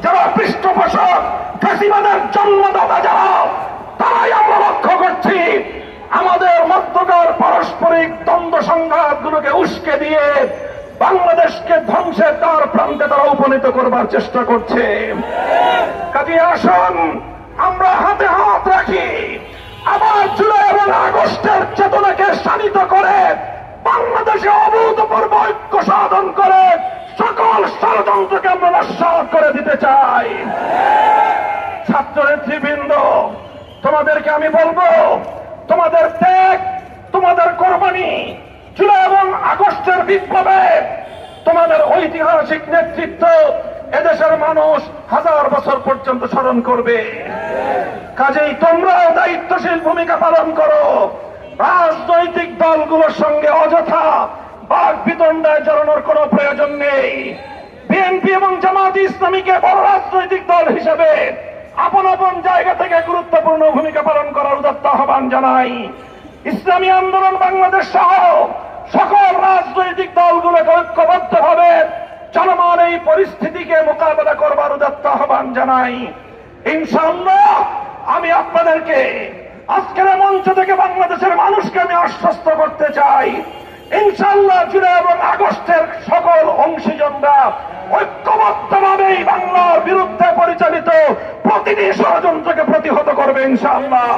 যারা পৃষ্ঠপোষক, ফ্যাসিবাদের জন্মদাতা যারা, তারাই আমরা লক্ষ্য করছি আমাদের মধ্যকার পারস্পরিক দ্বন্দ্ব সংঘাতগুলোকে উস্কে দিয়ে বাংলাদেশকে ধ্বংসের দ্বার প্রান্তে তারা উপনীত করবার চেষ্টা করছে। কাজে আসুন আমরা হাতে হাত রাখি, আবার জুলাই এবং আগস্টের চেতনাকে শানিত করে বাংলাদেশে অভূতপূর্ব ঐক্য সাধন করে সকল ষড়যন্ত্রকে আমরা নস্যাৎ করে দিতে চাই। ছাত্র নেতৃবৃন্দ, তোমাদেরকে আমি বলবো, তোমাদের ত্যাগ, তোমাদের কোরবানি, জুলাই এবং আগস্টের বিপ্লবে তোমাদের ঐতিহাসিক নেতৃত্ব এদেশের মানুষ হাজার বছর পর্যন্ত স্মরণ করবে। কাজেই তোমরাও দায়িত্বশীল ভূমিকা পালন করো। রাজনৈতিক দলগুলোর সঙ্গে অযথা বাক বিতণ্ডায় জড়ানোর কোনো প্রয়োজন নেই। বিএনপি এবং জামাত ইসলামীকে বড় রাজনৈতিক দল হিসেবে আপন আপন জায়গা থেকে গুরুত্বপূর্ণ ভূমিকা পালন করার উদাত্ত আহ্বান জানাই। ইসলামী আন্দোলন বাংলাদেশ সহ সকল রাজনৈতিক দলগুলোকে ঐক্যবদ্ধভাবে চলমান এই পরিস্থিতিকে মোকাবেলা করবার উদাত্ত আহ্বান জানাই। ইনশাআল্লাহ আমি আপনাদেরকে আজকের মঞ্চ থেকে বাংলাদেশের মানুষকে আমি আশ্বস্ত করতে চাই, ইনশাআল্লাহ জুলাই এবং আগস্টের সকল অংশীজনরা ঐক্যবদ্ধভাবেই বাংলার বিরুদ্ধে পরিচালিত প্রতিটি ষড়যন্ত্রকে প্রতিহত করবে ইনশাআল্লাহ।